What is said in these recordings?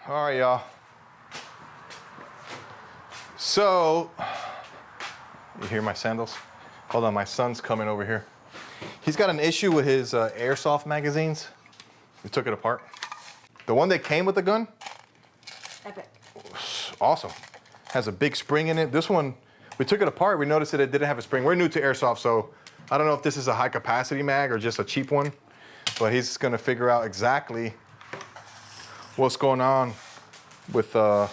All right, y'all. So, you hear my sandals? Hold on, my son's coming over here. He's got an issue with his airsoft magazines. We took it apart. The one that came with the gun, Epic. awesome. Has a big spring in it. This one, we took it apart. We noticed that it didn't have a spring. We're new to airsoft, so I don't know if this is a high capacity mag or just a cheap one, but he's gonna figure out exactly what's going on with, I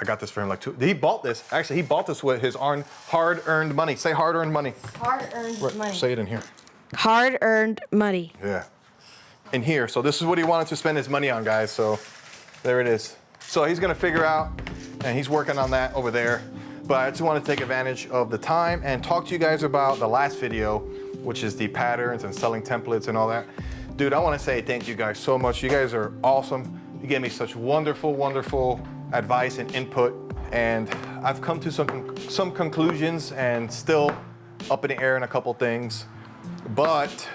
got this for him like he bought this. Actually, he bought this with his hard-earned money. Say hard-earned money. Hard-earned money. Say it in here. Hard-earned money. Yeah. In here. So this is what he wanted to spend his money on, guys. So there it is. So he's gonna figure out, and he's working on that over there. But I just want to take advantage of the time and talk to you guys about the last video, which is the patterns and selling templates and all that. Dude, I want to say thank you guys so much. You guys are awesome. You gave me such wonderful, wonderful advice and input. And I've come to some conclusions and still up in the air in a couple things. But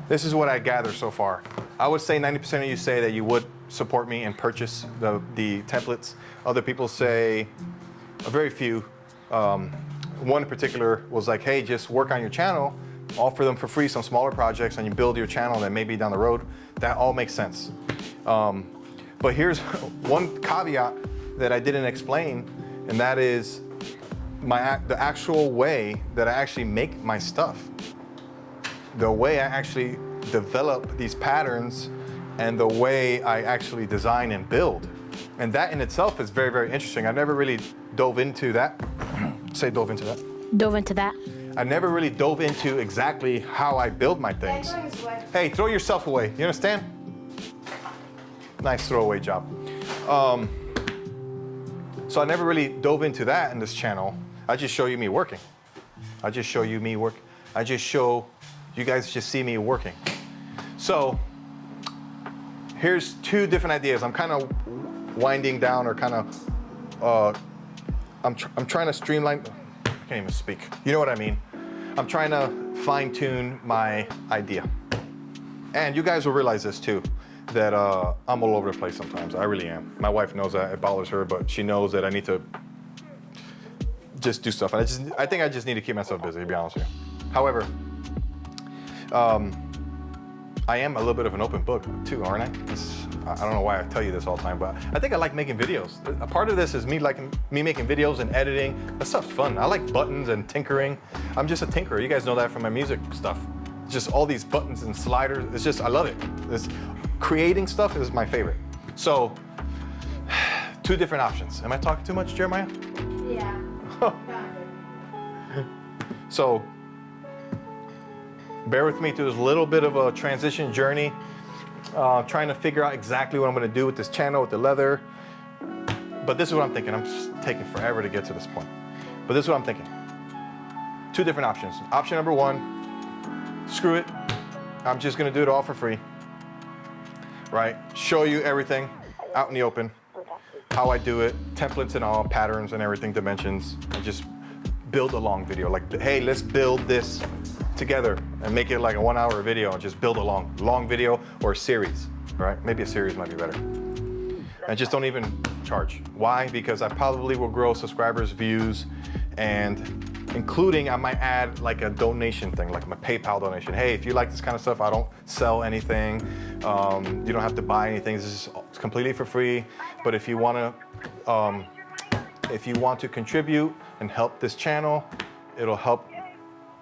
this is what I gather so far. I would say 90% of you say that you would support me and purchase the templates. Other people say a very few. One in particular was like, hey, just work on your channel, offer them for free some smaller projects, and you build your channel that maybe down the road. That all makes sense. But here's one caveat that I didn't explain, and that is the actual way that I actually make my stuff. The way I actually develop these patterns and the way I actually design and build. And that in itself is very, very interesting. I never really dove into that. Say dove into that. Dove into that. I never really dove into exactly how I build my things. Hey, throw yourself away. You understand? Nice throwaway job. So I never really dove into that in this channel. I just show you me working. I just show you me work. I just show you guys just see me working. So here's two different ideas. I'm kind of winding down or kind of, I'm trying to streamline. I can't even speak. You know what I mean? I'm trying to fine tune my idea. And you guys will realize this too, that I'm all over the place sometimes. I really am. My wife knows that. It bothers her, but she knows that I need to just do stuff. And I think I just need to keep myself busy, to be honest with you. However, I am a little bit of an open book too, aren't I? I don't know why I tell you this all the time, but I think I like making videos. A part of this is me making videos and editing. That stuff's fun. I like buttons and tinkering. I'm just a tinkerer. You guys know that from my music stuff. Just all these buttons and sliders. It's just, I love it. Creating stuff is my favorite. So, two different options. Am I talking too much, Jeremiah? Yeah. So, bear with me through this little bit of a transition journey. Trying to figure out exactly what I'm going to do with this channel, with the leather. But this is what I'm thinking. I'm just taking forever to get to this point. But this is what I'm thinking. Two different options. Option number one, screw it. I'm just going to do it all for free. Right? Show you everything out in the open. How I do it, templates and all, patterns and everything, dimensions. And just build a long video. Like, hey, let's build this together and make it like a 1 hour video and just build a long video or a series, right? Maybe a series might be better. And just don't even charge. Why? Because I probably will grow subscribers, views, and including I might add like a donation thing, like my PayPal donation. Hey, if you like this kind of stuff, I don't sell anything. You don't have to buy anything. This is completely for free. But if you want to contribute and help this channel, it'll help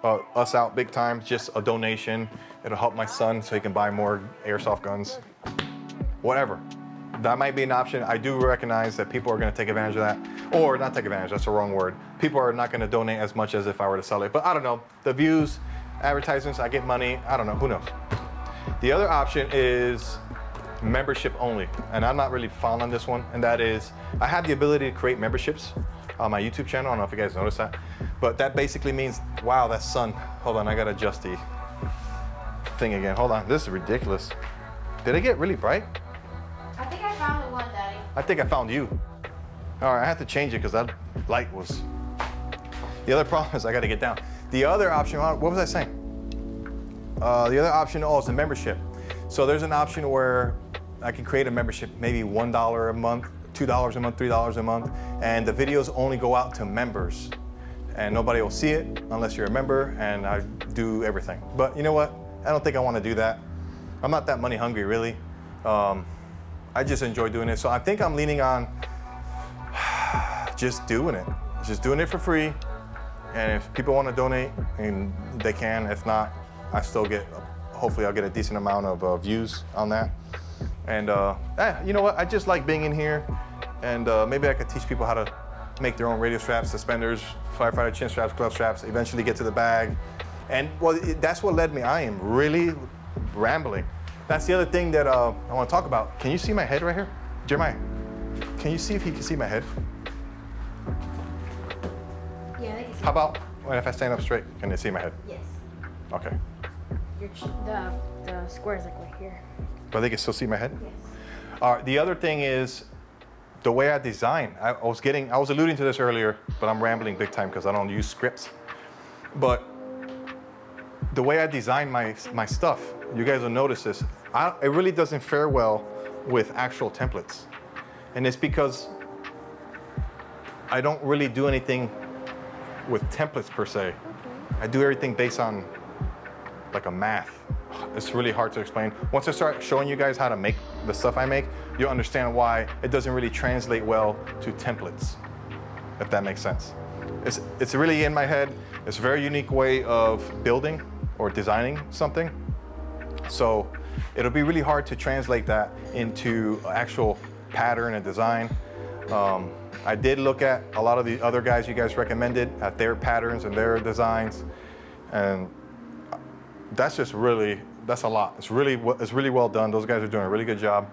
us out big time. Just a donation. It'll help my son so he can buy more airsoft guns. Whatever. That might be an option. I do recognize that people are going to take advantage of that. Or not take advantage, that's the wrong word. People are not going to donate as much as if I were to sell it. But I don't know. The views, advertisements, I get money. I don't know. Who knows? The other option is membership only. And I'm not really fond on this one. And that is, I have the ability to create memberships on my YouTube channel. I don't know if you guys noticed that. But that basically means, wow, that sun. Hold on, I got to adjust the thing again. Hold on, this is ridiculous. Did it get really bright? I think I found the one, Daddy. I think I found you. All right, I have to change it because that light was. The other problem is I got to get down. The other option, what was I saying? The other option, is the membership. So there's an option where I can create a membership, maybe $1 a month, $2 a month, $3 a month, and the videos only go out to members. And nobody will see it unless you're a member, and I do everything. But you know what? I don't think I want to do that. I'm not that money hungry, really. I just enjoy doing it. So I think I'm leaning on just doing it. Just doing it for free. And if people want to donate, and they can. If not, I still get, hopefully I'll get a decent amount of views on that. And you know what? I just like being in here. And maybe I could teach people how to make their own radio straps, suspenders, firefighter chin straps, glove straps, eventually get to the bag. And well, that's what led me. I am really rambling. That's the other thing that I want to talk about. Can you see my head right here? Jeremiah, can you see if he can see my head? Yeah, they can see. How about if I stand up straight, can they see my head? Yes. Okay. The square is like right here. But they can still see my head? Yes. The other thing is the way I design. I was alluding to this earlier, but I'm rambling big time because I don't use scripts. But the way I design my stuff, you guys will notice this, it really doesn't fare well with actual templates. And it's because I don't really do anything with templates per se. I do everything based on like a math. It's really hard to explain. Once I start showing you guys how to make the stuff I make, you'll understand why it doesn't really translate well to templates, if that makes sense. It's really in my head. It's a very unique way of building or designing something. So it'll be really hard to translate that into actual pattern and design. I did look at a lot of the other guys you guys recommended at their patterns and their designs, and that's a lot. It's really well done. Those guys are doing a really good job.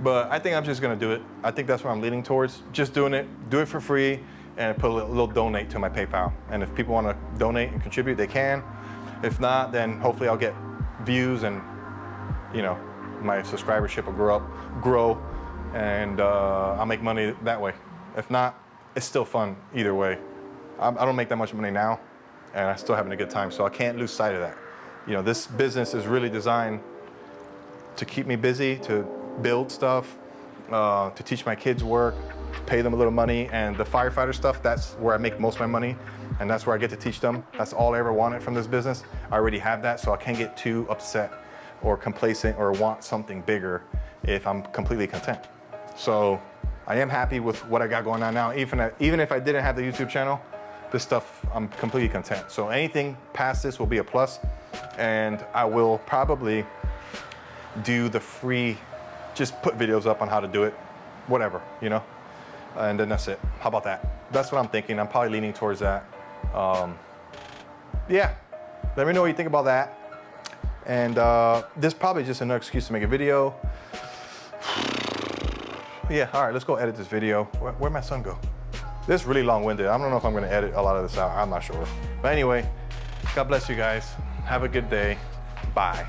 But I think I'm just gonna do it. I think that's what I'm leaning towards. Just doing it, do it for free, and put a little donate to my PayPal. And if people wanna donate and contribute, they can. If not, then hopefully I'll get views and, you know, my subscribership will grow, and I'll make money that way. If not, it's still fun either way. I don't make that much money now, and I'm still having a good time, so I can't lose sight of that. You know, this business is really designed to keep me busy, to build stuff, to teach my kids work, to pay them a little money, and the firefighter stuff, that's where I make most of my money, and that's where I get to teach them. That's all I ever wanted from this business. I already have that, so I can't get too upset or complacent or want something bigger if I'm completely content. So I am happy with what I got going on now. Even if I didn't have the YouTube channel, this stuff, I'm completely content. So anything past this will be a plus, and I will probably do the free, just put videos up on how to do it, whatever, you know? And then that's it. How about that? That's what I'm thinking. I'm probably leaning towards that. Yeah, let me know what you think about that. And this is probably just another excuse to make a video. Yeah, all right, let's go edit this video. Where'd my son go? This is really long-winded. I don't know if I'm gonna edit a lot of this out. I'm not sure. But anyway, God bless you guys. Have a good day. Bye.